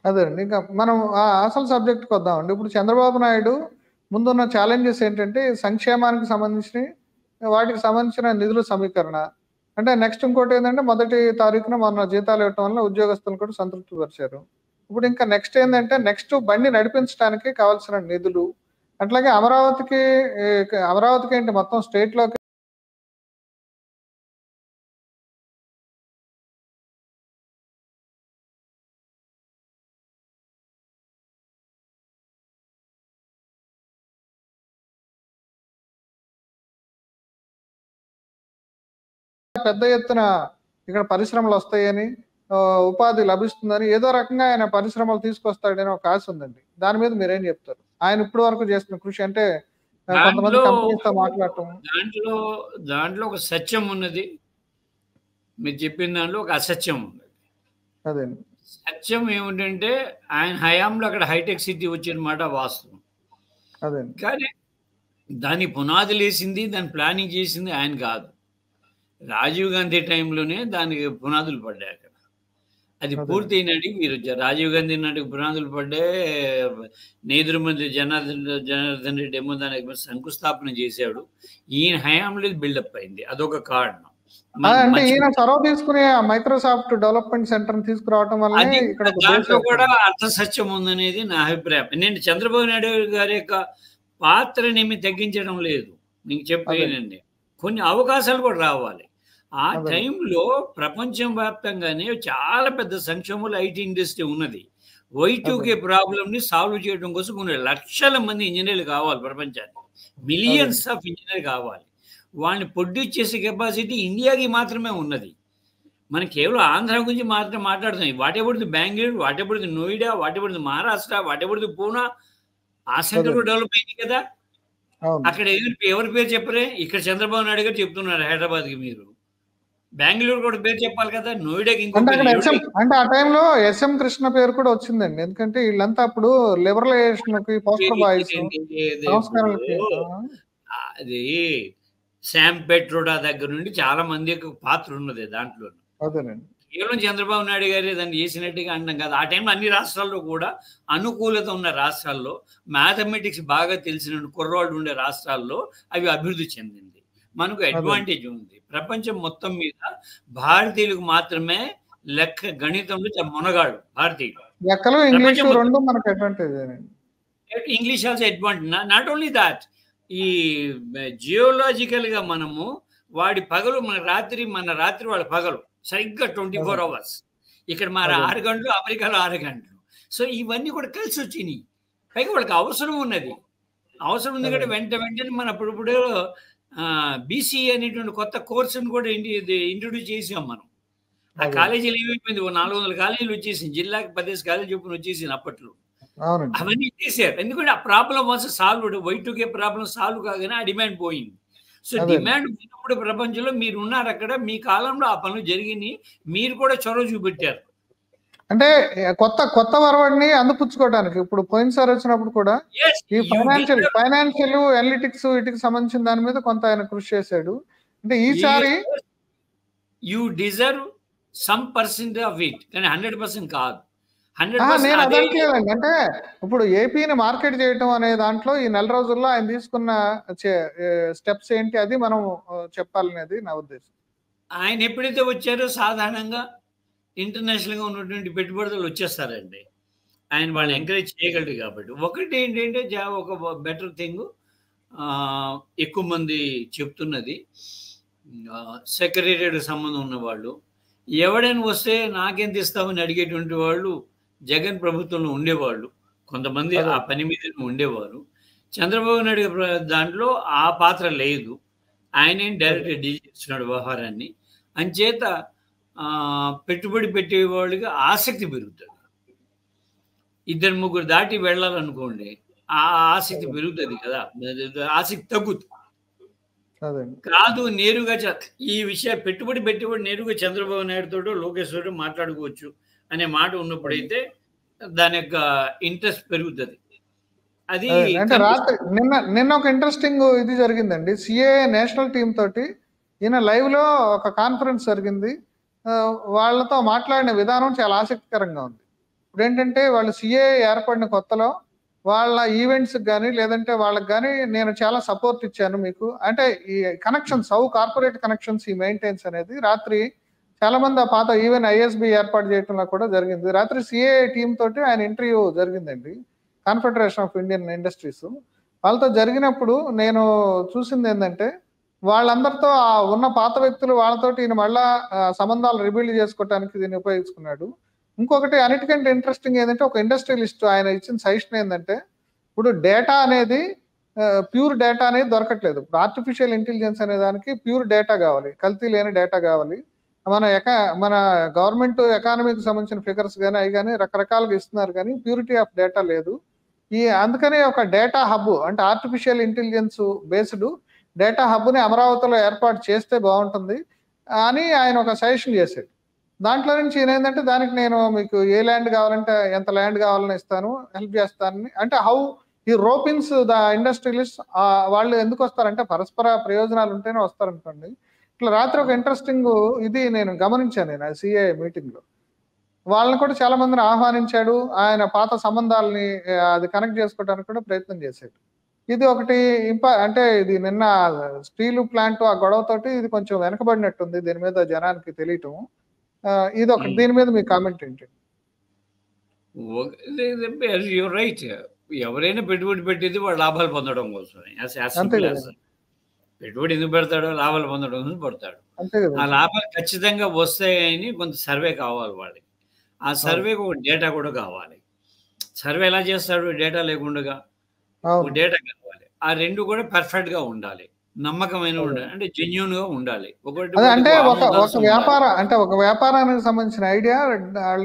అదేనండి. ఇంకా మనం అసలు సబ్జెక్ట్‌కి వద్దామండి. ఇప్పుడు చంద్రబాబు నాయుడు ముందున్న ఛాలెంజెస్ ఏంటంటే సంక్షేమానికి సంబంధించినయి, వాటికి సంబంధించిన నిధుల సమీకరణ. అంటే నెక్స్ట్ ఇంకోటేందంటే మొదటి తారీఖున మొన్న జీతాలు ఇవ్వటం వల్ల ఉద్యోగస్తులను కూడా సంతృప్తి పరిచారు. ఇప్పుడు ఇంకా నెక్స్ట్ ఏందంటే నెక్స్ట్ బండి నడిపించడానికి కావాల్సిన నిధులు. అట్లాగే అమరావతికి అమరావతికి ఏంటి మొత్తం స్టేట్‌లోకి పెద్ద ఎత్తున ఇక్కడ పరిశ్రమలొస్తాయని, ఉపాధి లభిస్తుందని ఏదో రకంగా ఆయన పరిశ్రమలు తీసుకొస్తాడని ఒక ఆశ ఉందండి. దాని మీద మీరేం చెప్తారు? ఆయన ఇప్పటి వరకు చేస్తున్న కృషి అంటే కొంతమంది దాంట్లో కంపెనీస్‌తో మాట్లాడటం. దాంట్లో దాంట్లో ఒక సత్యం ఉన్నది. మీరు చెప్పిన దాంట్లో ఒక అసత్యం ఉన్నది. అదేండి. సత్యం ఏమిటంటే ఆయన హయాంలో అక్కడ హైటెక్ సిటీ వచ్చిన మాట వాస్తవం. అదేండి. కానీ దాని పునాదులేసింది, దాన్ని ప్లానింగ్ చేసింది ఆయన కాదు. రాజీవ్ గాంధీ టైంలోనే దానికి పునాదులు పడ్డాయి అక్కడ. అది అదేనండి. పూర్తయినాటికి మీరు రాజీవ్ గాంధీ నాటికి పునాదులు పడ్డాయి. నేదురు మంత్రి జనార్దన్ రెడ్డి ఏమో దానికి శంకుస్థాపన చేశాడు. ఈయన హయాంలో బిల్డప్ అయింది. అదొక కారణం. అంటే ఈయన చొరవ తీసుకుని మైక్రోసాఫ్ట్ డెవలప్మెంట్ సెంటర్‌ని తీసుకురావటం వల్లనే ఇక్కడ దాంట్లో కూడా అర్థ సత్యం ఉందనేది నా అభిప్రాయం. నేను చంద్రబాబు నాయుడు గారి యొక్క పాత్రనేమి తగ్గించడం లేదు. మీకు చెప్పేనండి. కొన్ని అవకాశాలు కూడా రావాలి. ఆ టైంలో ప్రపంచం వ్యాప్తంగానే చాలా పెద్ద సంక్షోభంలో ఐటీ ఇండస్ట్రీ ఉన్నది. Y2K ప్రాబ్లమ్‌ని సాల్వ్ చేయడం కోసం కొన్ని లక్షల మంది ఇంజినీర్లు కావాలి ప్రపంచానికి. మిలియన్స్ ఆఫ్ ఇంజినీర్ కావాలి. వాళ్ళని ప్రొడ్యూస్ చేసే కెపాసిటీ ఇండియాకి మాత్రమే ఉన్నది. మనం కేవలం ఆంధ్ర గురించి మాత్రం మాట్లాడుతున్నాం. What about the Bengaluru, what about the Noida, what about the Maharashtra, what about the Poona, ఆ సెంటర్ కూడా డెవలప్ అయింది కదా. అక్కడ ఎవరి పేరు చెప్పరే? ఇక్కడ చంద్రబాబు నాయుడు గారు చెప్తున్నారు హైదరాబాద్కి. మీరు బెంగళూరు కూడా పేరు చెప్పాలి కదా. నోయిడాకి అంటే ఆ టైంలో ఎస్ఎం కృష్ణ పేరు కూడా వచ్చిందండి. ఎందుకంటే వీళ్ళంతా అప్పుడు లిబరలైజేషన్‌కి పోస్టర్ బాయ్స్ సంస్కరణలకి అది శామ్ పెట్రోడా దగ్గర నుండి చాలా మంది పాత్ర ఉన్నది దాంట్లో. అదేనండి. కేవలం చంద్రబాబు నాయుడు గారు దాన్ని చేసినట్టుగా అంటాం కదా. ఆ టైంలో అన్ని రాష్ట్రాల్లో కూడా అనుకూలత ఉన్న రాష్ట్రాల్లో, మ్యాథమెటిక్స్ బాగా తెలిసిన కుర్రవాళ్ళు ఉండే రాష్ట్రాల్లో అవి అభివృద్ధి చెందింది. మనకు అడ్వాంటేజ్ ఉంది. ప్రపంచం మొత్తం మీద భారతీయులకు మాత్రమే లెక్క గణితంలో మునగాడు భారతీయులు. లెక్కలు ఇంగ్లీషు రెండు మనకు advantage. English also advantage. Not only that, ఈ జియోలాజికల్గా మనము వాడి పగలు మన రాత్రి వాళ్ళ పగలు సరిగ్గా 24 hours. ఇక్కడ మన 6 గంటలు, అమెరికాలో 6 గంటలు. సో ఇవన్నీ కూడా కలిసి వచ్చినాయి. పైగా వాళ్ళకి అవసరం ఉన్నది. అవసరం ఉంది కాబట్టి వెంటనే మన ఇప్పుడు బీసీఏ అనేటువంటి కొత్త కోర్సును కూడా ఇంట్రొడ్యూస్ చేసాం మనం. ఆ కాలేజీలు ఏమైపోయింది, 400 కాలేజీలు వచ్చేసింది. జిల్లాకి 10 కాలేజీ చొప్పున వచ్చేసింది అప్పట్లో. అవన్నీ తీసారు. ఎందుకంటే ఆ problem was solved. Y2K problem solve కాగానే ఆ డిమాండ్ పోయింది. సో డిమాండ్ ఉన్నప్పుడు ప్రపంచంలో మీరు ఉన్నారు అక్కడ, మీ కాలంలో ఆ పనులు జరిగినాయి. మీరు కూడా చొరవ చూపెట్టారు. అంటే కొత్త వరవడిని అందిపుచ్చుకోవడానికి ఇప్పుడు పోయినసారి వచ్చినప్పుడు కూడా ఈ ఫైనాన్షియల్ అనలిటిక్స్ వీటికి సంబంధించిన దాని మీద కొంత ఆయన కృషి చేశాడు. అంటే ఈసారి you deserve some percent of it, కానీ 100% కాదు. నేను అదనట్లేదండి. అంటే ఇప్పుడు ఏపీని మార్కెట్ చేయటం అనే దాంట్లో ఈ నెల రోజుల్లో ఆయన తీసుకున్న స్టెప్స్ ఏంటి అది మనం చెప్పాలనేది నా ఉద్దేశం. ఆయన ఎప్పుడైతే వచ్చారో సాధారణంగా ఇంటర్నేషనల్గా ఉన్నటువంటి పెట్టుబడులు వచ్చేస్తారండి. ఆయన వాళ్ళని ఎంకరేజ్ చేయగలరు కాబట్టి. ఒకటి ఏంటంటే ఒక బెటర్ థింగ్ ఎక్కువ మంది చెప్తున్నది, సెక్రటేరియట్ సంబంధం ఉన్నవాళ్ళు ఎవడైనా వస్తే నాకెంత ఇస్తామని అడిగేటువంటి వాళ్ళు జగన్ ప్రభుత్వంలో ఉండేవాళ్ళు కొంతమంది, ఆ పని మీద ఉండేవారు. చంద్రబాబు నాయుడు దాంట్లో ఆ పాత్ర లేదు. ఆయన డైరెక్ట్గా డీల్ చేస్తున్నాడు వ్యవహారాన్ని. అంచేత పెట్టుబడి పెట్టేవాళ్ళకి ఆసక్తి పెరుగుతుంది. 2-3 దాటి వెళ్ళాలనుకోండి, ఆ ఆసక్తి పెరుగుతుంది కదా, ఆసక్తి తగ్గుతుంది కాదు. నేరుగా ఈ విషయం పెట్టుబడి నేరుగా చంద్రబాబు నాయుడుతో లోకేష్ తోటి మాట్లాడుకోవచ్చు అనే మాట ఉన్నప్పుడైతే దాని యొక్క ఇంట్రెస్ట్ పెరుగుతుంది. అది అంటే రాత్రి నిన్న ఒక ఇంట్రెస్టింగ్ ఇది జరిగిందండి. సిఏ నేషనల్ టీమ్ తోటి ఈయన లైవ్ లో ఒక కాన్ఫరెన్స్ జరిగింది. వాళ్ళతో మాట్లాడిన విధానం చాలా ఆసక్తికరంగా ఉంది. ఇప్పుడు ఏంటంటే వాళ్ళు సిఏ ఏర్పడిన కొత్తలో వాళ్ళ ఈవెంట్స్ కానీ లేదంటే వాళ్ళకి కానీ నేను చాలా సపోర్ట్ ఇచ్చాను మీకు. అంటే ఈ కనెక్షన్స్ కార్పొరేట్ కనెక్షన్స్ ఈ మెయింటైన్స్ అనేది రాత్రి చాలా మంది ఆ పాత ఈవెన్ ఐఎస్బి ఏర్పాటు చేయడంలో కూడా జరిగింది. రాత్రి సిఏ టీమ్ తోటి ఆయన ఇంటర్వ్యూ జరిగిందండి, కాన్ఫెడరేషన్ ఆఫ్ ఇండియన్ ఇండస్ట్రీస్. వాళ్ళతో జరిగినప్పుడు నేను చూసింది ఏంటంటే వాళ్ళందరితో ఉన్న పాత వ్యక్తులు వాళ్ళతోటి ఈయన మళ్ళా సంబంధాలు రిబిల్డ్ చేసుకోవడానికి దీన్ని ఉపయోగించుకున్నాడు. ఇంకొకటి అన్నిటికంటే ఇంట్రెస్టింగ్ ఏంటంటే ఒక ఇండస్ట్రియలిస్ట్ ఆయన ఇచ్చిన సజెషన్ ఏంటంటే ఇప్పుడు డేటా అనేది ప్యూర్ డేటా అనేది దొరకట్లేదు. ఇప్పుడు ఆర్టిఫిషియల్ ఇంటెలిజెన్స్ అనే దానికి ప్యూర్ డేటా కావాలి, కల్తీ లేని డేటా కావాలి. మన గవర్నమెంట్ ఎకానమీకి సంబంధించిన ఫిగర్స్ కానీ అవి కానీ రకరకాలుగా ఇస్తున్నారు కానీ ప్యూరిటీ ఆఫ్ డేటా లేదు. అందుకనే ఒక డేటా హబ్ అంటే ఆర్టిఫిషియల్ ఇంటెలిజెన్స్ బేస్డ్ డేటా హబ్ని అమరావతిలో ఏర్పాటు చేస్తే బాగుంటుంది అని ఆయన ఒక సజెషన్ చేశాడు. దాంట్లో నుంచి ఈయన ఏంటంటే దానికి నేను మీకు ఏ ల్యాండ్ కావాలంటే ఎంత ల్యాండ్ కావాలని ఇస్తాను, హెల్ప్ చేస్తానని. అంటే హౌ ఈ రోపిన్స్ ద ఇండస్ట్రియలిస్ట్ వాళ్ళు ఎందుకు వస్తారంటే పరస్పర ప్రయోజనాలు ఉంటేనే వస్తారనుకోండి. ఇట్లా రాత్రి ఒక ఇంట్రెస్టింగ్ ఇది నేను గమనించాను నేను సిఐ మీటింగ్ లో. వాళ్ళని కూడా చాలా మందిని ఆహ్వానించాడు, ఆయన పాత సంబంధాలని అది కనెక్ట్ చేసుకోవడానికి కూడా ప్రయత్నం చేశాడు. ఇది ఒకటి అంటే ఇది నిన్న స్టీల్ ప్లాంట్ ఆ గొడవతోటి ఇది కొంచెం వెనకబడినట్టుంది దీని మీద జనానికి తెలియటం. ఇది ఒకటి. దీని మీద మీ కామెంట్ ఏంటి? రైట్. ఎవరైనా పెట్టుబడి పెట్టేది వాడు లాభాలు పొందడం కోసమే. పెట్టుబడి ఎందుకు పెడతాడో లాభాలు పొందడం కోసం పెడతాడు. ఆ లాభాలు ఖచ్చితంగా వస్తాయని కొంత సర్వే కావాలి వాళ్ళకి. ఆ సర్వేకి ఒక డేటా కూడా కావాలి. సర్వే ఎలా చేస్తాడు డేటా లేకుండా? డేటా కావాలి. ఆ రెండు కూడా పర్ఫెక్ట్ గా ఉండాలి, నమ్మకమైన ఉండాలి, అంటే జెన్యూన్ గా ఉండాలి. అంటే ఒక వ్యాపారానికి సంబంధించిన ఐడియా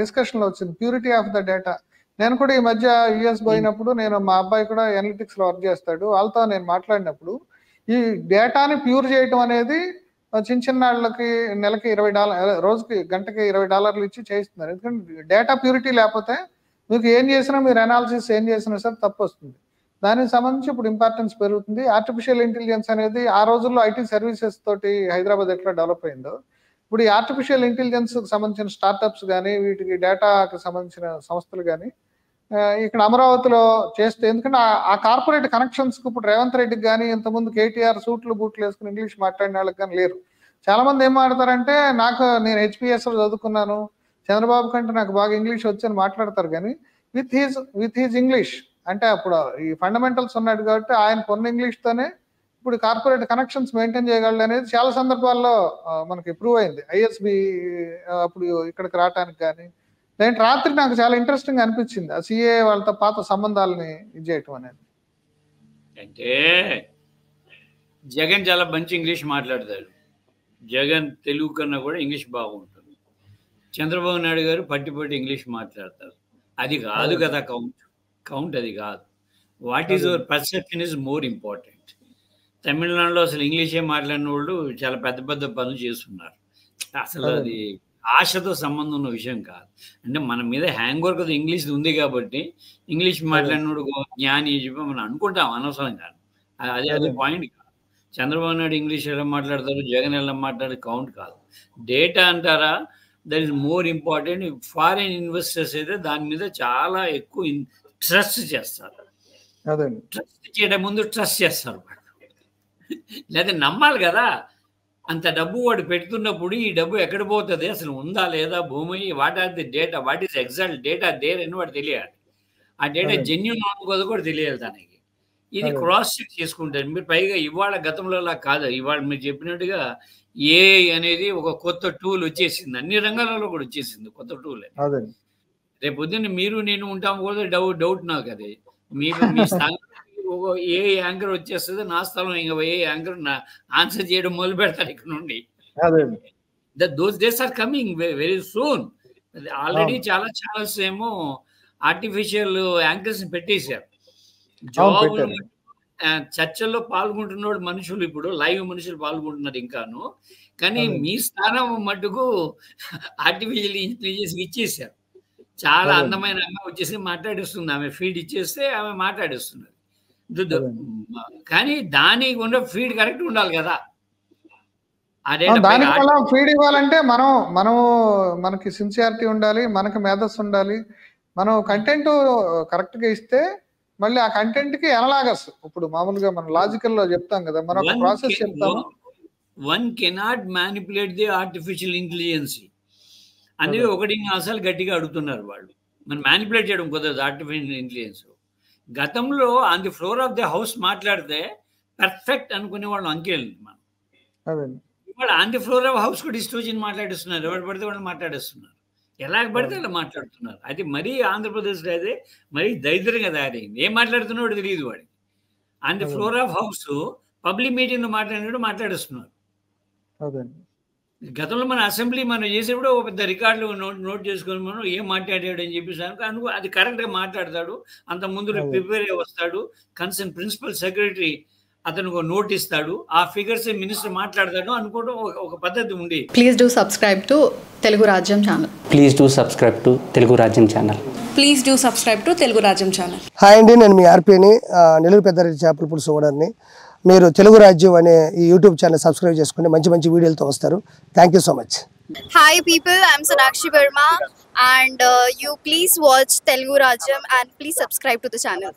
డిస్కషన్ లో వచ్చింది, ప్యూరిటీ ఆఫ్ ద డేటా. నేను కూడా ఈ మధ్య యుఎస్ పోయినప్పుడు నేను మా అబ్బాయి కూడా అనలిటిక్స్ లో వర్క్ చేస్తాడు, వాళ్ళతో నేను మాట్లాడినప్పుడు ఈ డేటాని ప్యూర్ చేయటం అనేది చిన్న చిన్న వాళ్ళకి నెలకి $20 రోజుకి గంటకి $20 ఇచ్చి చేయిస్తున్నారు. ఎందుకంటే డేటా ప్యూరిటీ లేకపోతే మీకు ఏం చేసినా మీరు అనాలిసిస్ ఏం చేసినా సరే తప్పు వస్తుంది. దానికి సంబంధించి ఇప్పుడు ఇంపార్టెన్స్ పెరుగుతుంది. ఆర్టిఫిషియల్ ఇంటెలిజెన్స్ అనేది ఆ రోజుల్లో ఐటీ సర్వీసెస్ తోటి హైదరాబాద్ ఎట్లా డెవలప్ అయిందో ఇప్పుడు ఈ ఆర్టిఫిషియల్ ఇంటెలిజెన్స్ సంబంధించిన స్టార్టప్స్ కానీ వీటికి డేటాకి సంబంధించిన సంస్థలు కానీ ఇక్కడ అమరావతిలో చేస్తే, ఎందుకంటే ఆ కార్పొరేట్ కనెక్షన్స్ ఇప్పుడు రేవంత్ రెడ్డికి కానీ ఇంతకుముందు కేటీఆర్ సూట్లు బూట్లు వేసుకుని ఇంగ్లీష్ మాట్లాడిన వాళ్ళకి కానీ లేరు. చాలా మంది ఏం మాట్లాడతారంటే నేను హెచ్పిఎస్ లో చదువుకున్నాను, చంద్రబాబు కంటే నాకు బాగా ఇంగ్లీష్ వచ్చని మాట్లాడతారు. కానీ విత్ హీజ్ ఇంగ్లీష్ అంటే అప్పుడు ఈ ఫండమెంటల్స్ ఉన్నాడు కాబట్టి ఆయన కొన్న ఇంగ్లీష్ తోనే ఇప్పుడు కార్పొరేట్ కనెక్షన్స్ మెయింటైన్ చేయగలడు అనేది చాలా సందర్భాల్లో మనకి ప్రూవ్ అయింది. ఐఎస్బి అప్పుడు ఇక్కడికి రావటానికి కానీ లేదంటే రాత్రి నాకు చాలా ఇంట్రెస్టింగ్ అనిపించింది ఆ సిఏ వాళ్ళతో పాత సంబంధాలని ఇది చేయటం అనేది. అంటే జగన్ చాలా మంచి ఇంగ్లీష్ మాట్లాడతాడు, జగన్ తెలుగు కన్నా కూడా ఇంగ్లీష్ బాగుంటుంది. చంద్రబాబు నాయుడు గారు పట్టి ఇంగ్లీష్ మాట్లాడతారు. అది కాదు కదా కౌంట్ అది కాదు. What is your perception is more important. తమిళనాడులో అసలు ఇంగ్లీషే మాట్లాడిన వాళ్ళు చాలా పెద్ద పెద్ద పనులు చేస్తున్నారు. అసలు అది ఆశతో సంబంధం ఉన్న విషయం కాదు. అంటే మన మీద హ్యాంగ్ ఓవర్ కదా ఇంగ్లీష్ ఉంది కాబట్టి ఇంగ్లీష్ మాట్లాడినోడు జ్ఞాని చెప్పి మనం అనుకుంటాం, అనవసరం కాదు. అది పాయింట్ కాదు. చంద్రబాబు నాయుడు ఇంగ్లీష్ ఎలా మాట్లాడతారు, జగన్ ఎలా మాట్లాడే కౌంట్ కాదు. డేటా అంటారా, that is more important. Foreign investors అయితే దాని మీద చాలా ఎక్కువ ట్రస్ట్ చేస్తారు. ట్రస్ట్ చేయడం ముందు ట్రస్ట్ చేస్తారు వాడు, లేదా నమ్మాలి కదా. అంత డబ్బు వాడు పెడుతున్నప్పుడు ఈ డబ్బు ఎక్కడ పోతుంది, అసలు ఉందా లేదా భూమి, what are the data, what is exact data there అని వాడు తెలియాలి. ఆ డేటా జెన్యూన్ అనుకోదు కూడా తెలియాలి దానికి. ఇది క్రాస్ చెక్ చేసుకుంటారు మీరు. పైగా ఇవాళ గతంలో అలా కాదు. ఇవాళ మీరు చెప్పినట్టుగా ఏఐ అనేది ఒక కొత్త టూల్ వచ్చేసింది, అన్ని రంగాలలో కూడా వచ్చేసింది కొత్త టూల్. రేపు పొద్దున్న మీరు నేను ఉంటాము కూడా డౌట్ నాకు. అది మీరు మీ స్థానం ఏ యాంకర్ వచ్చేస్తుంది, నా స్థలం ఇంకా ఏ యాంకర్ ఆన్సర్ చేయడం మొదలు పెడతారు ఇక్కడ నుండి. Those days are coming very soon. Already చాలా ఛానల్స్ ఏమో ఆర్టిఫిషియల్ యాంకర్స్ పెట్టేశారు. జాబులు చర్చల్లో పాల్గొంటున్నాడు మనుషులు, ఇప్పుడు లైవ్ మనుషులు పాల్గొంటున్నారు ఇంకాను. కానీ మీ స్థానం మటుకు ఆర్టిఫిషియల్ ఇంటెలిజెన్స్ ఇచ్చేసారు. చాలా అందమైన అమ్మాయి వచ్చేసి మాట్లాడిస్తుంది, ఆమె ఫీడ్ ఇచ్చేస్తే ఆమె మాట్లాడిస్తున్నది. కానీ దానికి ఉన్న ఫీడ్ కరెక్ట్ ఉండాలి కదా. ఫీడ్ ఇవ్వాలంటే మనకి సిన్సియారిటీ ఉండాలి, మనకి మేధస్సు ఉండాలి, మనం కంటెంట్ కరెక్ట్గా ఇస్తే మళ్ళీ ఆ కంటెంట్కి ఎనలాగస్ ఇప్పుడు మామూలుగా మనం లాజికల్లో చెప్తాం కదా, మనం ఒక ప్రాసెస్ చెప్తాము. One cannot manipulate the artificial intelligence అనేది ఒకటి అసలు గట్టిగా అడుగుతున్నారు వాళ్ళు. మనం మ్యానిపులేట్ చేయడం కుదరదు ఆర్టిఫిషియల్ ఇంటెలిజెన్స్. గతంలో on the floor of the house మాట్లాడితే పర్ఫెక్ట్ అనుకునే వాళ్ళు అంకెలు మనం. ఇవాళ on the floor of house కూడా ఇష్టం మాట్లాడిస్తున్నారు, ఎవరు పడితే వాళ్ళు మాట్లాడేస్తున్నారు, ఎలా పడితే అలా మాట్లాడుతున్నారు. అది మరీ ఆంధ్రప్రదేశ్లో అయితే మరీ దరిద్రంగా తయారైంది. ఏం మాట్లాడుతున్నాడో తెలియదు వాడికి. On the floor of house public మీటింగ్లో మాట్లాడినట్టు మాట్లాడేస్తున్నారు. గతంలో మన అసెంబ్లీ మనం చేసేప్పుడు ఒక పెద్ద రికార్డులు నోట్ చేసుకొని మనం ఏం మాట్లాడాడు అని చెప్పేసి అనుకో అది కరెక్ట్గా మాట్లాడతాడు. అంత ముందు ప్రిపేర్ అయ్యి వస్తాడు, కన్సర్న్ ప్రిన్సిపల్ సెక్రటరీ అతను ఒక నోట్ ఇస్తాడు, ఆ ఫిగర్స్ మినిస్టర్ మాట్లాడతాడు అనుకోవడం ఒక పద్ధతి ఉంది. Please do subscribe to Telugu Rajyam channel. Please do subscribe to Telugu Rajyam channel. Please do subscribe to Telugu Rajyam channel. Hi అండి, నేను మీ ఆర్పీని, నెల్లూరు పెద్దారెడ్డి చేపల పులుసు ఓనర్ని. మీరు తెలుగు రాజ్యం అనే ఈ యూట్యూబ్ ఛానల్ సబ్స్క్రైబ్ చేసుకుని మంచి మంచి వీడియోలతో వస్తారు. Thank you so much. Hi people, I'm Sonakshi Verma and you please watch Telugu Rajyam and please subscribe to the channel.